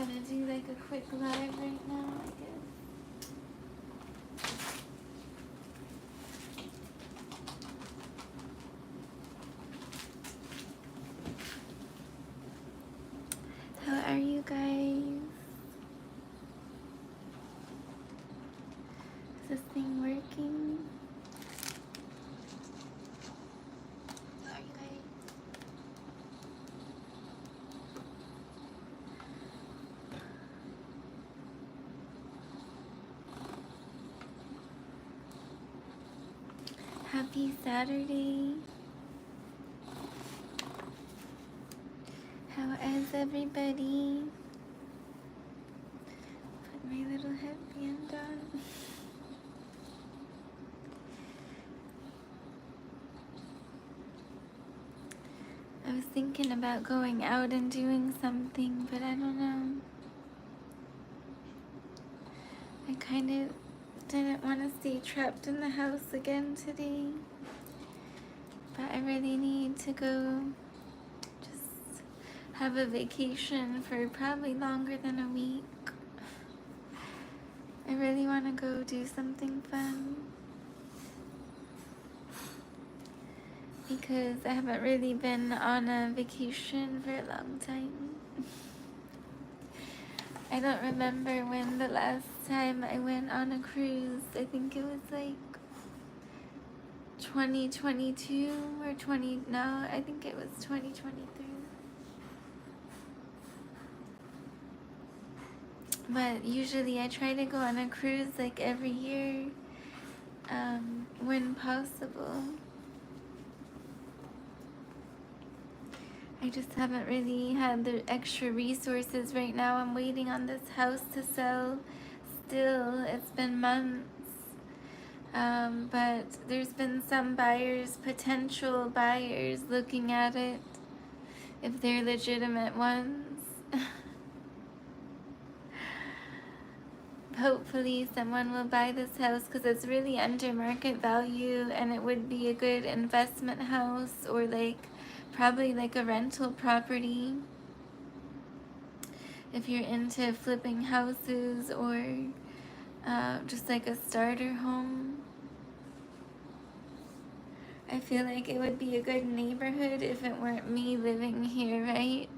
gonna do like a quick live right now, I guess. How are you guys? Is this thing working? How are you guys? Happy Saturday. How is everybody? Put my little headband on. I was thinking about going out and doing something, but I don't know. I kind of didn't want to stay trapped in the house again today. But I really need to go just have a vacation for probably longer than a week. I really want to go do something fun. Because I haven't really been on a vacation for a long time. I don't remember when the last time I went on a cruise. I think it was like 2022 or I think it was 2023. But usually I try to go on a cruise like every year, when possible. I just haven't really had the extra resources right now. I'm waiting on this house to sell still. It's been months. But there's been some buyers, potential buyers, looking at it, if they're legitimate ones. Hopefully someone will buy this house because it's really under market value, and it would be a good investment house, or like probably like a rental property if you're into flipping houses, or just like a starter home. I feel like it would be a good neighborhood if it weren't me living here, right?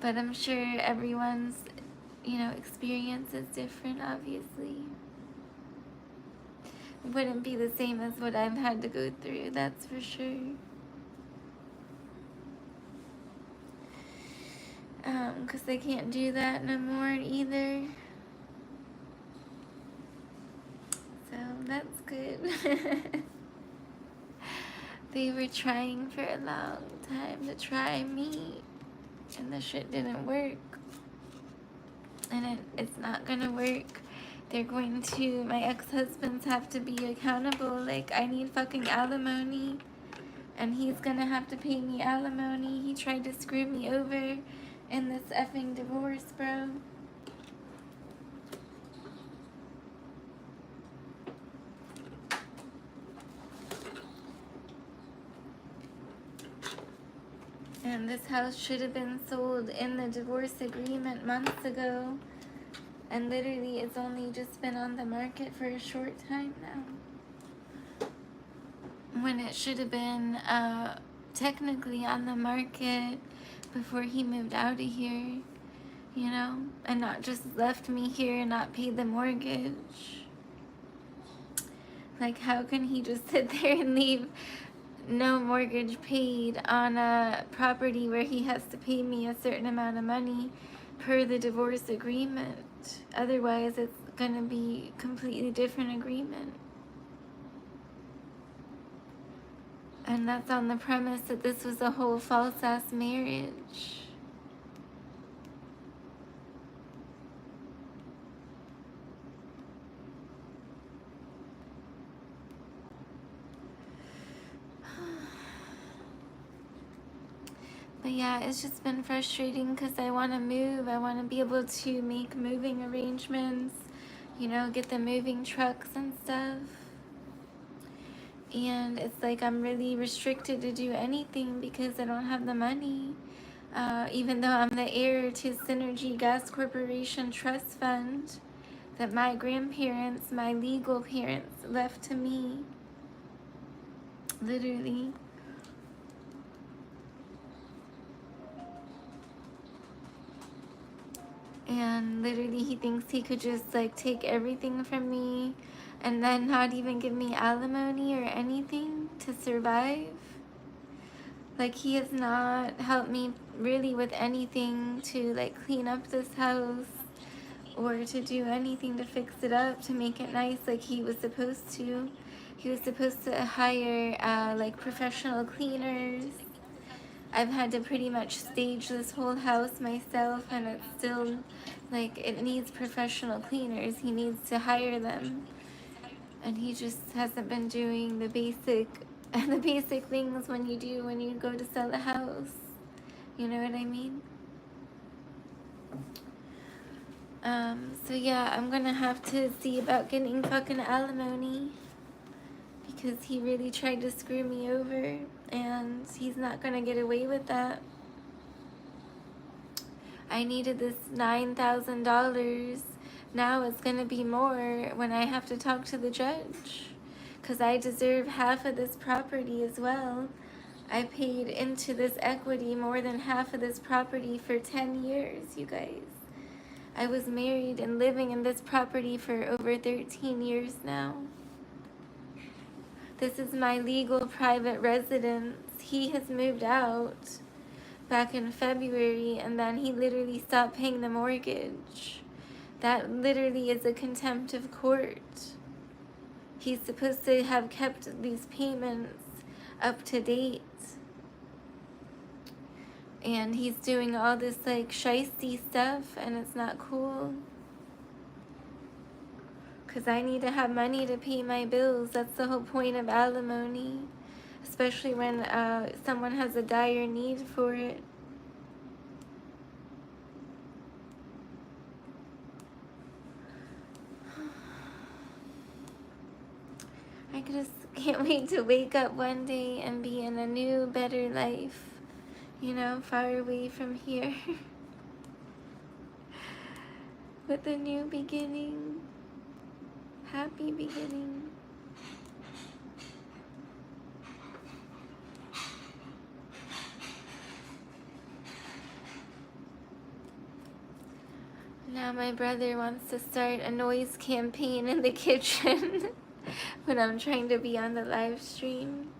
But I'm sure everyone's, experience is different, obviously. It wouldn't be the same as what I've had to go through, that's for sure. Because I can't do that no more either. So that's good. They were trying for a long time to try me, and the shit didn't work. And it's not gonna work. They're going to, my ex-husbands have to be accountable. Like, I need fucking alimony, and he's gonna have to pay me alimony. He tried to screw me over in this effing divorce, bro. And this house should have been sold in the divorce agreement months ago. And literally it's only just been on the market for a short time now. When it should have been technically on the market before he moved out of here, and not just left me here and not paid the mortgage. Like, how can he just sit there and leave no mortgage paid on a property where he has to pay me a certain amount of money per the divorce agreement? Otherwise, it's gonna be a completely different agreement. And that's on the premise that this was a whole false-ass marriage. But yeah, it's just been frustrating because I want to move. I want to be able to make moving arrangements, get the moving trucks and stuff. And it's like I'm really restricted to do anything because I don't have the money. even though I'm the heir to Synergy Gas Corporation Trust Fund that my grandparents, my legal parents, left to me, literally. And literally he thinks he could just like take everything from me and then not even give me alimony or anything to survive. Like, he has not helped me really with anything to like clean up this house or to do anything to fix it up, to make it nice like he was supposed to. He was supposed to hire like professional cleaners. I've had to pretty much stage this whole house myself, and it's still like it needs professional cleaners. He needs to hire them, and he just hasn't been doing the basic things when you go to sell a house. You know what I mean? So yeah, I'm gonna have to see about getting fucking alimony, because he really tried to screw me over, and he's not gonna get away with that. I needed this $9,000. Now it's gonna be more when I have to talk to the judge, because I deserve half of this property as well. I paid into this equity more than half of this property for 10 years, you guys. I was married and living in this property for over 13 years now. This is my legal private residence. He has moved out back in February, and then he literally stopped paying the mortgage. That literally is a contempt of court. He's supposed to have kept these payments up to date. And he's doing all this like shiesty stuff, and it's not cool. Because I need to have money to pay my bills. That's the whole point of alimony. Especially when someone has a dire need for it. I just can't wait to wake up one day and be in a new, better life. You know, far away from here. With a new beginning. Happy beginning. Now my brother wants to start a noise campaign in the kitchen when I'm trying to be on the live stream.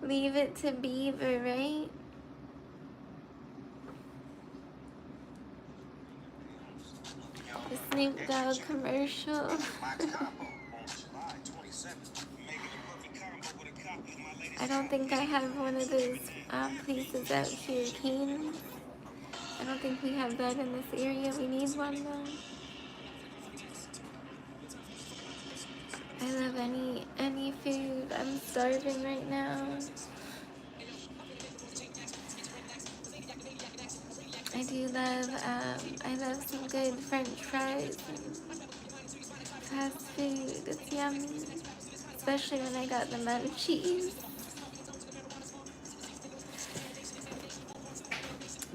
Leave it to Beaver, right? The Snoop Dogg commercial. I don't think I have one of those places out here, Canes. I don't think we have that in this area. We need one though. I love any food. I'm starving right now. I do love, I love some good French fries and fast food. It's yummy. Especially when I got the munchies.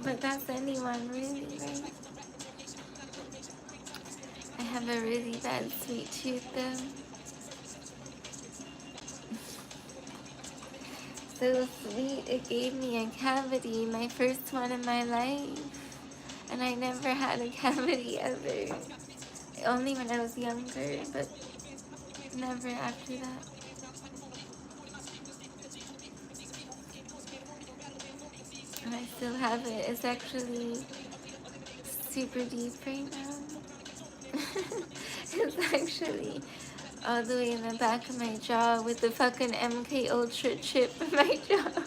But that's anyone, really, right? I have a really bad sweet tooth, though. So sweet, it gave me a cavity, my first one in my life. And I never had a cavity ever. Only when I was younger, but never after that. And I still have it. It's actually super deep right now. It's actually all the way in the back of my jaw with the fucking MK Ultra chip in my jaw.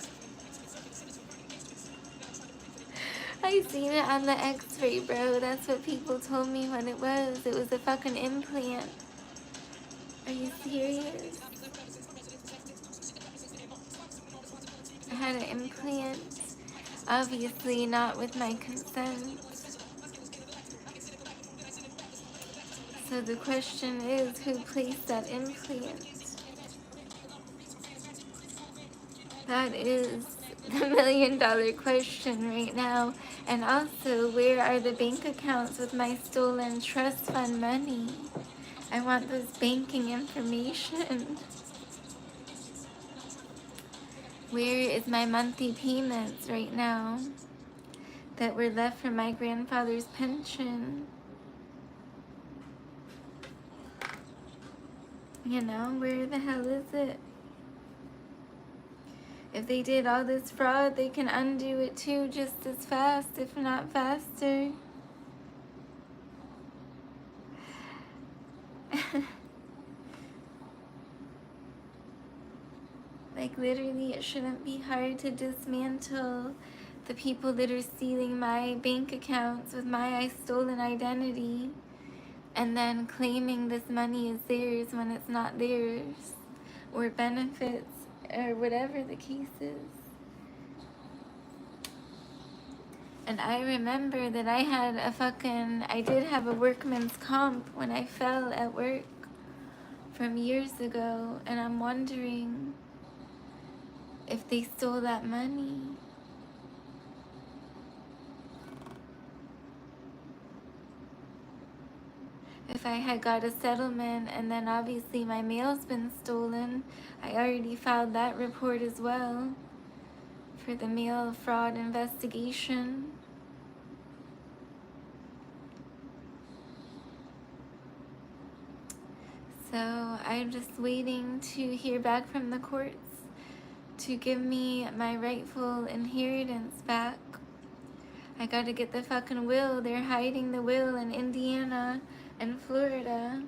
I seen it on the x-ray, bro. That's what people told me when it was. It was a fucking implant. Are you serious? I had an implant. Obviously not with my consent. So the question is, who placed that implant? That is the $1,000,000 question right now. And also, where are the bank accounts with my stolen trust fund money? I want this banking information. Where is my monthly payments right now that were left from my grandfather's pension? You know, where the hell is it? If they did all this fraud, they can undo it too just as fast, if not faster. Like, literally, it shouldn't be hard to dismantle the people that are stealing my bank accounts with my stolen identity and then claiming this money is theirs when it's not theirs, or benefits, or whatever the case is. And I remember that I did have a workman's comp when I fell at work from years ago, and I'm wondering if they stole that money. If I had got a settlement and then obviously my mail's been stolen, I already filed that report as well for the mail fraud investigation. So I'm just waiting to hear back from the courts to give me my rightful inheritance back. I gotta get the fucking will. They're hiding the will in Indiana and Florida.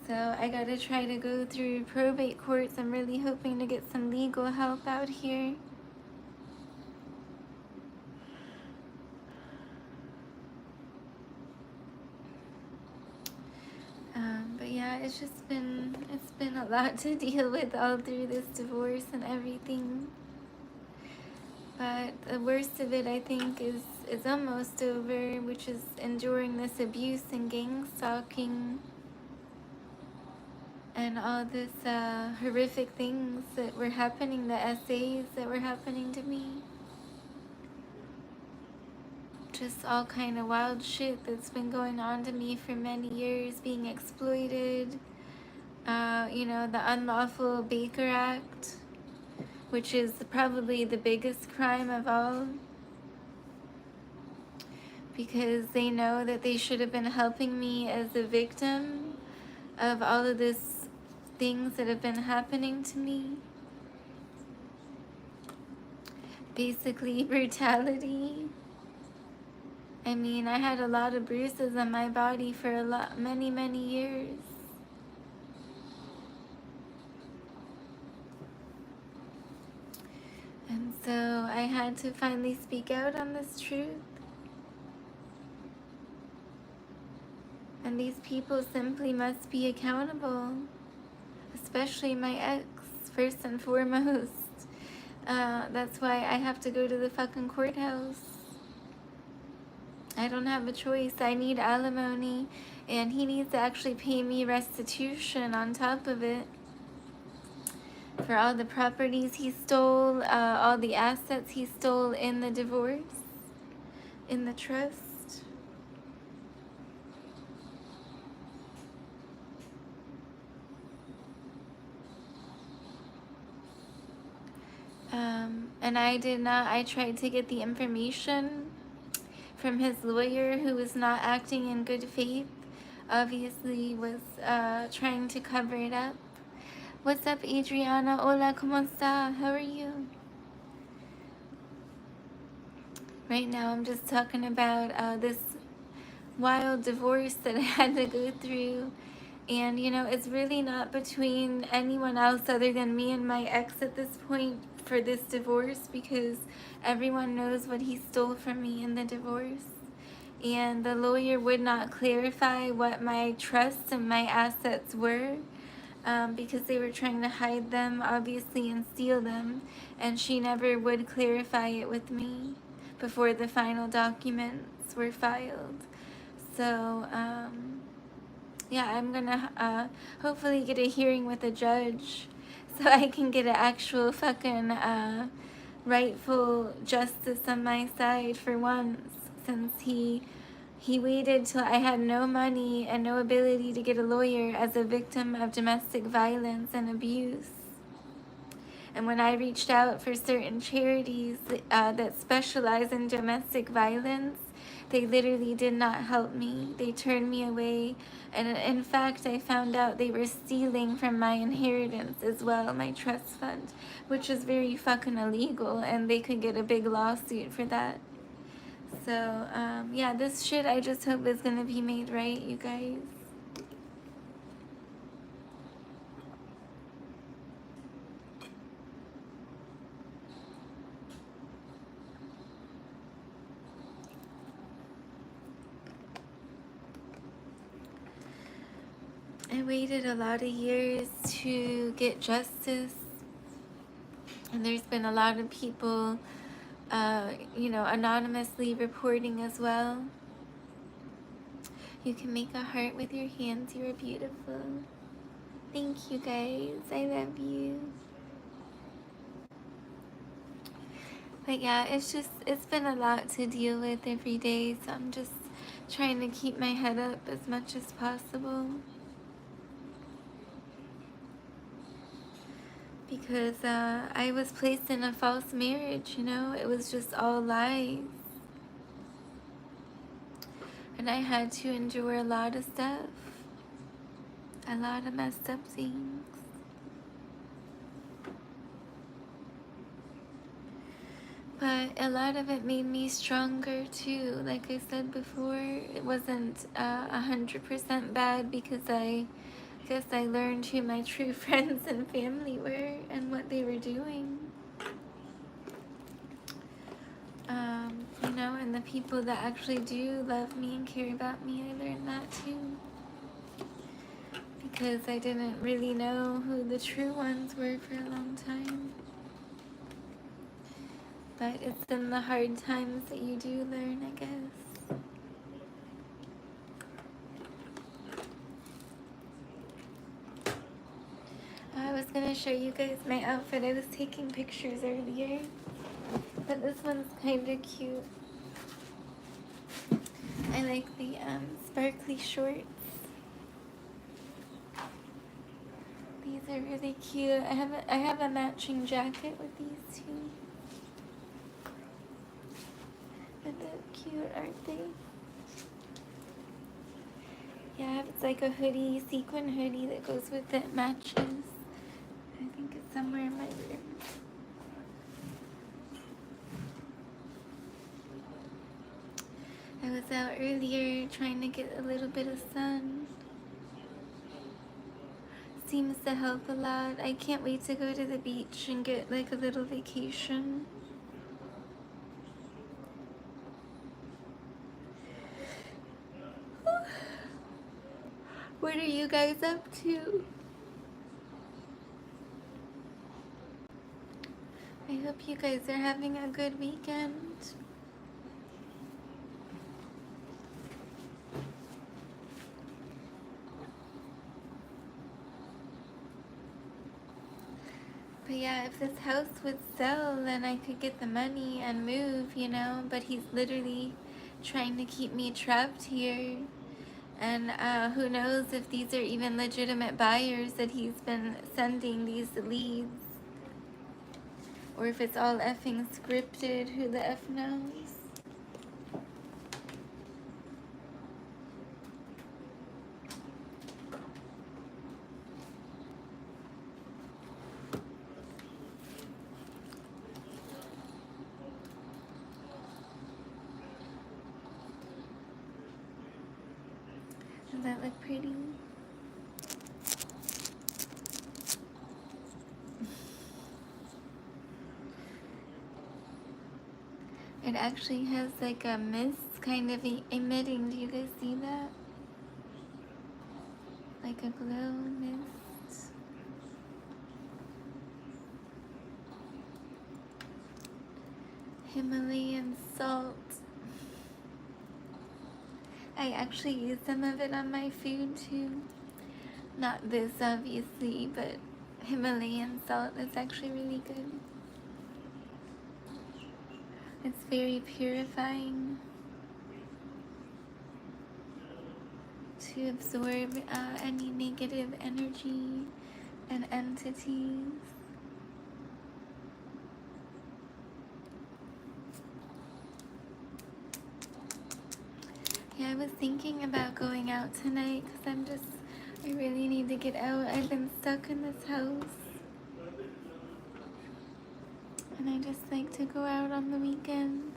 So I gotta try to go through probate courts. I'm really hoping to get some legal help out here. But yeah, it's been a lot to deal with all through this divorce and everything. But the worst of it, I think, is almost over, which is enduring this abuse and gang stalking and all this horrific things that were happening, the essays that were happening to me. Just all kind of wild shit that's been going on to me for many years, being exploited. You know, the Unlawful Baker Act, which is probably the biggest crime of all, because they know that they should have been helping me as a victim of all of this things that have been happening to me. Basically, brutality. I mean, I had a lot of bruises on my body for many years. And so I had to finally speak out on this truth. And these people simply must be accountable, especially my ex, first and foremost. That's why I have to go to the fucking courthouse. I don't have a choice. I need alimony, and he needs to actually pay me restitution on top of it for all the properties he stole, all the assets he stole in the divorce, in the trust. And I tried to get the information from his lawyer, who was not acting in good faith, obviously was trying to cover it up. What's up, Adriana? Hola, ¿cómo está? How are you? Right now I'm just talking about this wild divorce that I had to go through. And, you know, it's really not between anyone else other than me and my ex at this point for this divorce, because everyone knows what he stole from me in the divorce. And the lawyer would not clarify what my trusts and my assets were, because they were trying to hide them, obviously, and steal them. And she never would clarify it with me before the final documents were filed. So, yeah, I'm gonna hopefully get a hearing with a judge so I can get an actual fucking rightful justice on my side for once, since he waited till I had no money and no ability to get a lawyer as a victim of domestic violence and abuse. And when I reached out for certain charities that specialize in domestic violence, they literally did not help me. They turned me away. And in fact, I found out they were stealing from my inheritance as well, my trust fund, which is very fucking illegal, and they could get a big lawsuit for that. So, yeah, this shit I just hope is gonna be made right, you guys. I waited a lot of years to get justice, and there's been a lot of people, you know, anonymously reporting as well. You can make a heart with your hands. You are beautiful. Thank you, guys. I love you. But yeah, it's been a lot to deal with every day, so I'm just trying to keep my head up as much as possible. Because I was placed in a false marriage, you know? It was just all lies. And I had to endure a lot of stuff. A lot of messed up things. But a lot of it made me stronger too. Like I said before, it wasn't 100% bad, because I guess I learned who my true friends and family were and what they were doing. You know, and the people that actually do love me and care about me, I learned that too. Because I didn't really know who the true ones were for a long time. But it's in the hard times that you do learn, I guess. I was gonna show you guys my outfit. I was taking pictures earlier, but this one's kind of cute. I like the sparkly shorts. These are really cute. I have a matching jacket with these two. Aren't they cute, aren't they? Yeah, it's like a hoodie, sequin hoodie that goes with it, matches. I think it's somewhere in my room. I was out earlier trying to get a little bit of sun. Seems to help a lot. I can't wait to go to the beach and get like a little vacation. What are you guys up to? I hope you guys are having a good weekend. But yeah, if this house would sell, then I could get the money and move, you know? But he's literally trying to keep me trapped here. And who knows if these are even legitimate buyers that he's been sending these leads. Or if it's all effing scripted, who the F knows? Does that look pretty? It actually has like a mist kind of emitting. Do you guys see that? Like a glow mist. Himalayan salt. I actually use some of it on my food too. Not this, obviously, but Himalayan salt is actually really good. It's very purifying to absorb any negative energy and entities. Yeah, I was thinking about going out tonight because I really need to get out. I've been stuck in this house. And I just like to go out on the weekends.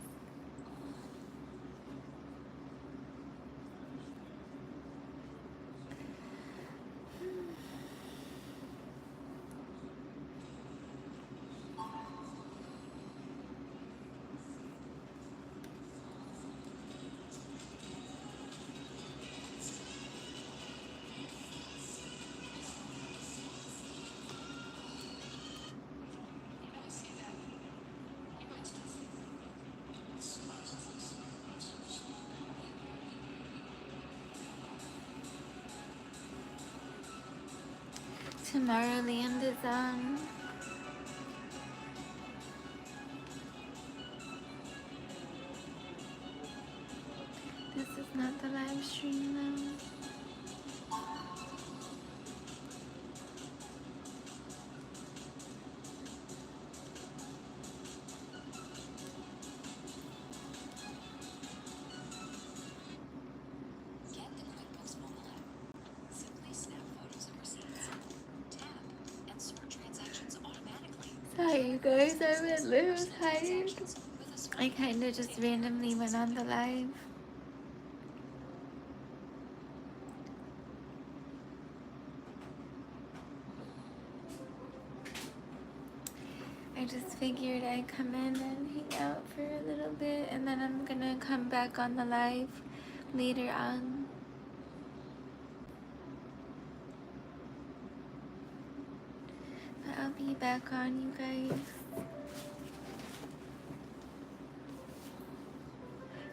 Tomorrowland is on. This is not the live stream though. Sorry you guys, I'm a little tired. I kind of just randomly went on the live. I just figured I'd come in and hang out for a little bit, and then I'm gonna come back on the live later on. But I'll be back on, you guys.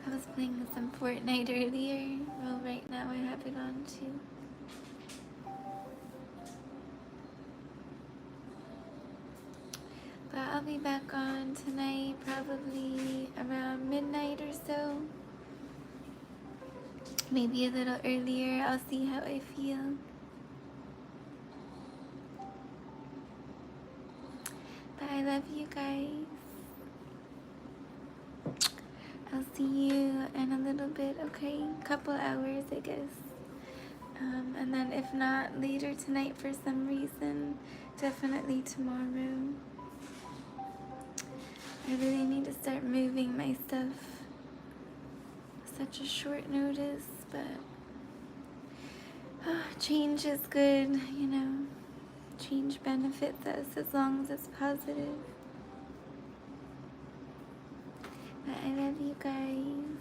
I was playing some Fortnite earlier. Well, right now I have it on too. But I'll be back on tonight, probably around midnight or so. Maybe a little earlier. I'll see how I feel. But I love you guys. I'll see you in a little bit, okay? Couple hours, I guess. And then if not later tonight for some reason, definitely tomorrow. I really need to start moving my stuff. Such a short notice, but change is good, you know. Change benefits us as long as it's positive. But I love you guys.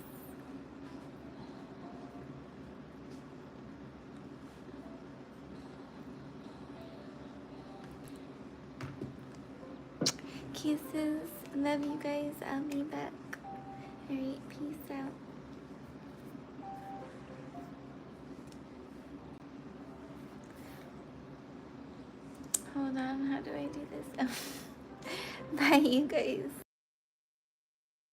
Kisses. Love you guys. I'll be back. Alright, peace out. Hold on, how do I do this? Oh. Bye, you guys.